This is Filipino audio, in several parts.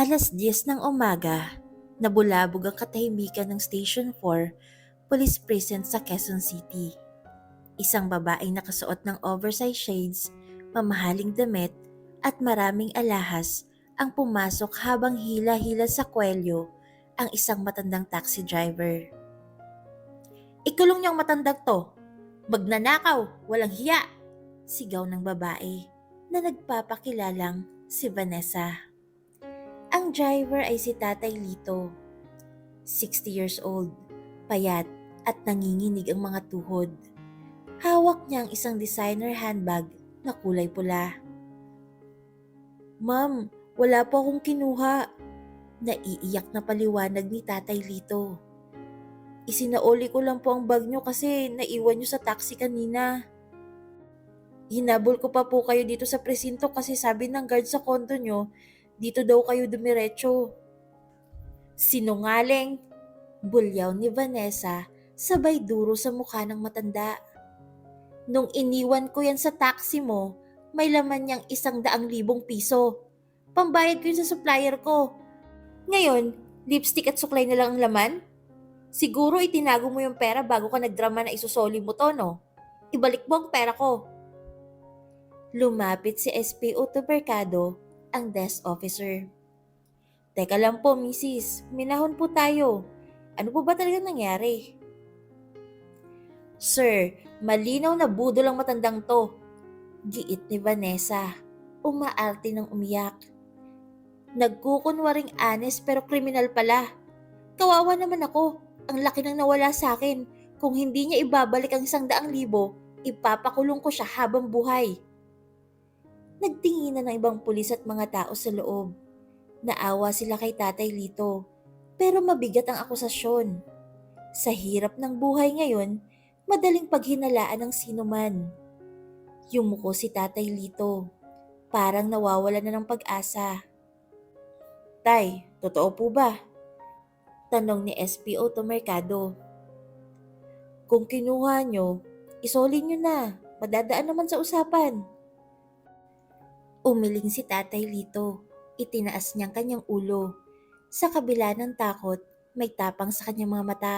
10:00 ng umaga, nabulabog ang katahimikan ng Station 4 Police Precinct sa Quezon City. Isang babaeng nakasuot ng oversized shades, mamahaling damit at maraming alahas ang pumasok habang hila-hila sa kwelyo ang isang matandang taxi driver. "Ikulong niyo ang matandang to! Magnanakaw! Walang hiya!" Sigaw ng babae na nagpapakilalang si Vanessa. Ang driver ay si Tatay Lito, 60 years old, payat at nanginginig ang mga tuhod. Hawak niya ang isang designer handbag na kulay pula. "Ma'am, wala po akong kinuha," naiiyak na paliwanag ni Tatay Lito. "Isinaoli ko lang po ang bag niyo kasi naiwan niyo sa taxi kanina. Hinabol ko pa po kayo dito sa presinto kasi sabi ng guard sa kondo niyo, dito daw kayo dumiretso." "Sinungaling!" Bulyaw ni Vanessa sabay duro sa mukha ng matanda. "Nung iniwan ko yan sa taxi mo, may laman niyang 100,000 piso. Pambayad ko yun sa supplier ko. Ngayon, lipstick at suklay na lang ang laman? Siguro itinago mo yung pera bago ka nagdrama na isusoli mo to, no? Ibalik mo ang pera ko." Lumapit si SPO Mercado, ang desk officer. "Teka lang po, misis. Minahon po tayo. Ano po ba talaga nangyari?" "Sir, malinaw na budol ang matandang to," giit ni Vanessa, umaarte ng umiyak. "Nagkukunwaring honest pero kriminal pala. Kawawa naman ako. Ang laki nang nawala sa akin. Kung hindi niya ibabalik ang 100,000, ipapakulong ko siya habang buhay." Nagtinginan ng ibang pulis at mga tao sa loob. Naawa sila kay Tatay Lito, pero mabigat ang akusasyon. Sa hirap ng buhay ngayon, madaling paghinalaan ng sinuman. Yumuko si Tatay Lito. Parang nawawala na ng pag-asa. "Tay, totoo po ba?" tanong ni SPO Mercado. "Kung kinuha nyo, isolin nyo na. Madadaan naman sa usapan." Umiling si Tatay Lito. Itinaas niyang kanyang ulo. Sa kabila ng takot, may tapang sa kanyang mga mata.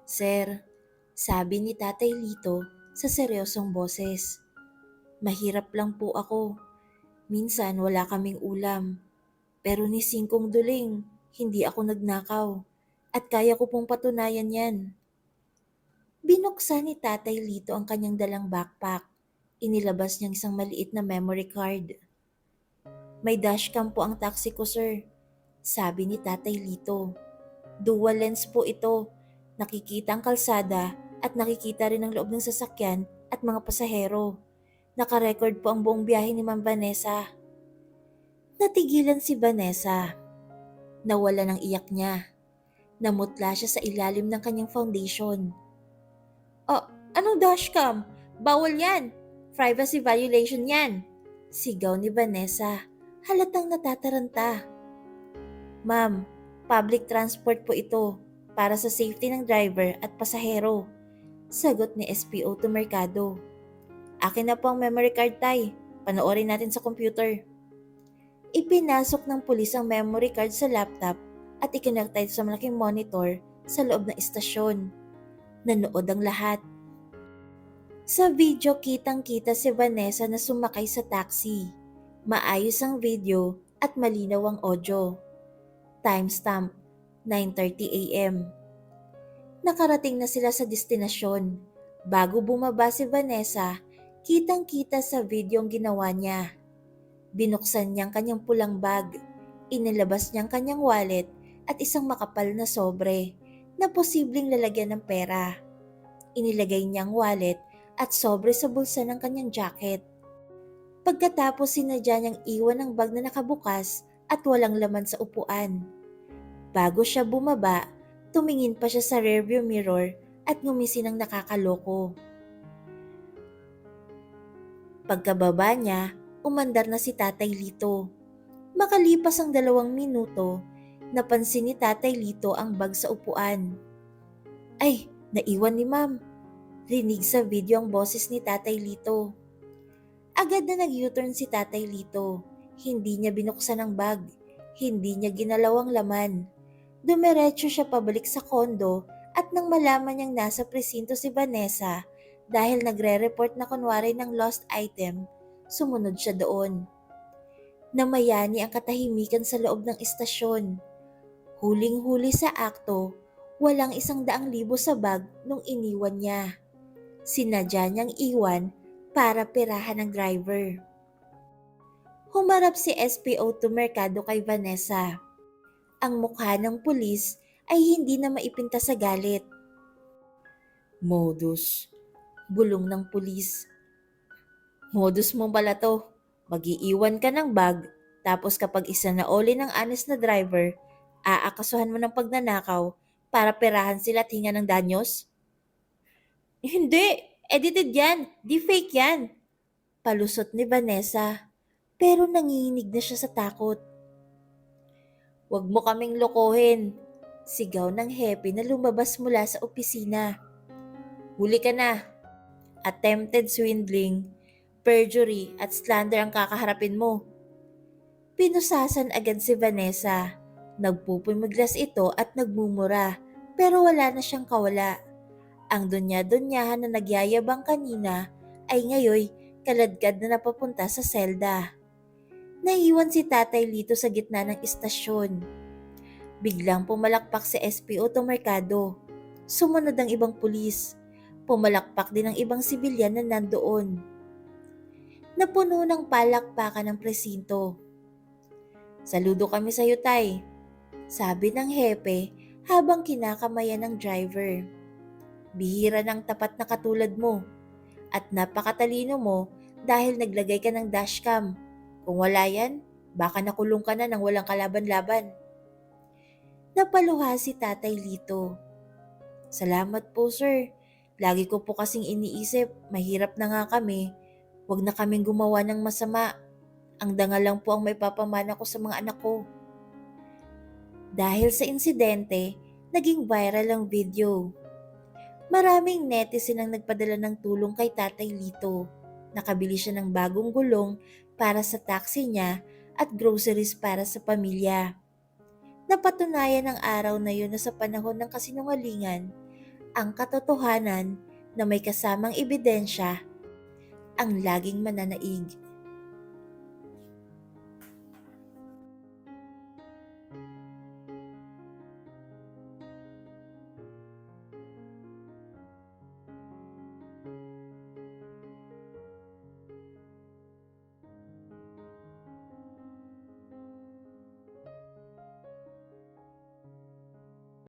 "Sir," sabi ni Tatay Lito sa seryosong boses, "mahirap lang po ako. Minsan wala kaming ulam. Pero ni Singkong Duling, hindi ako nagnakaw. At kaya ko pong patunayan yan." Binuksan ni Tatay Lito ang kanyang dalang backpack. Inilabas niyang isang maliit na memory card. "May dashcam po ang taxi ko, sir," sabi ni Tatay Lito. "Dual lens po ito. Nakikita ang kalsada at nakikita rin ang loob ng sasakyan at mga pasahero. Nakarecord po ang buong biyahe ni Ma'am Vanessa." Natigilan si Vanessa. Nawala ng iyak niya. Namutla siya sa ilalim ng kanyang foundation. "Oh, anong dashcam? Bawal yan! Privacy violation yan!" Sigaw ni Vanessa. Halatang natataranta. "Ma'am, public transport po ito para sa safety ng driver at pasahero," sagot ni SPO Mercado. "Akin na po ang memory card, tay. Panoorin natin sa computer." Ipinasok ng pulis ang memory card sa laptop at ikinektay sa malaking monitor sa loob ng istasyon. Nanood ang lahat. Sa video kitang-kita si Vanessa na sumakay sa taxi. Maayos ang video at malinaw ang audio. Timestamp, 9:30 a.m. Nakarating na sila sa destinasyon. Bago bumaba si Vanessa, kitang-kita sa video ang ginawa niya. Binuksan niyang kanyang pulang bag. Inilabas niyang kanyang wallet at isang makapal na sobre na posibleng lalagyan ng pera. Inilagay niyang wallet at sobre sa bulsa ng kanyang jacket. Pagkatapos sinadya niyang iwan ang bag na nakabukas at walang laman sa upuan. Bago siya bumaba, tumingin pa siya sa rearview mirror at ngumisi ng nakakaloko. Pagkababa niya, umandar na si Tatay Lito. Makalipas ang 2 minuto, napansin ni Tatay Lito ang bag sa upuan. "Ay, naiwan ni Ma'am," rinig sa video ang boses ni Tatay Lito. Agad na nag-U-turn si Tatay Lito. Hindi niya binuksan ang bag. Hindi niya ginalaw ang laman. Dumiretso siya pabalik sa kondo at nang malaman niyang nasa presinto si Vanessa dahil nagre-report na kunwari ng lost item, sumunod siya doon. Namayani ang katahimikan sa loob ng istasyon. Huling-huli sa akto, walang 100,000 sa bag nung iniwan niya. Sinadya niyang iwan para perahan ng driver. Humarap si SPO Mercado kay Vanessa. Ang mukha ng pulis ay hindi na maipinta sa galit. Modus, bulong ng pulis. Modus mo pala to. Mag-iiwan ka ng bag, tapos kapag isa na oli ng honest na driver, aakasuhan mo ng pagnanakaw para perahan sila at hinga ng danyos? Hindi, edited yan, di fake yan. Palusot ni Vanessa, pero nanginginig na siya sa takot. Huwag mo kaming lokohin, sigaw ng hepe na lumabas mula sa opisina. Huli ka na. Attempted swindling, perjury at slander ang kakaharapin mo. Pinusasan agad si Vanessa. Nagpupumiglas ito at nagmumura pero wala na siyang kawala. Ang dunya-dunyahan na nagyayabang kanina ay ngayoy kaladkad na napapunta sa selda. Naiwan si Tatay Lito sa gitna ng istasyon. Biglang pumalakpak si SPO Mercado. Sumunod ang ibang pulis. Pumalakpak din ang ibang sibilyan na nandoon. Napuno ng palakpakan ng presinto. Saludo kami sa iyo, Tay, sabi ng hepe habang kinakamayan ng driver. Bihira ng tapat na katulad mo at napakatalino mo dahil naglagay ka ng dashcam. Kung wala yan, baka nakulong ka na nang walang kalaban-laban. Napaluha si Tatay Lito. Salamat po, sir. Lagi ko po kasing iniisip, mahirap na nga kami. Huwag na kaming gumawa ng masama. Ang dangal lang po ang may papamana ko sa mga anak ko. Dahil sa insidente, naging viral ang video. Maraming netizen ang nagpadala ng tulong kay Tatay Lito. Nakabili siya ng bagong gulong para sa taxi niya at groceries para sa pamilya. Napatunayan ng araw na yun na sa panahon ng kasinungalingan, ang katotohanan na may kasamang ebidensya ang laging mananaig.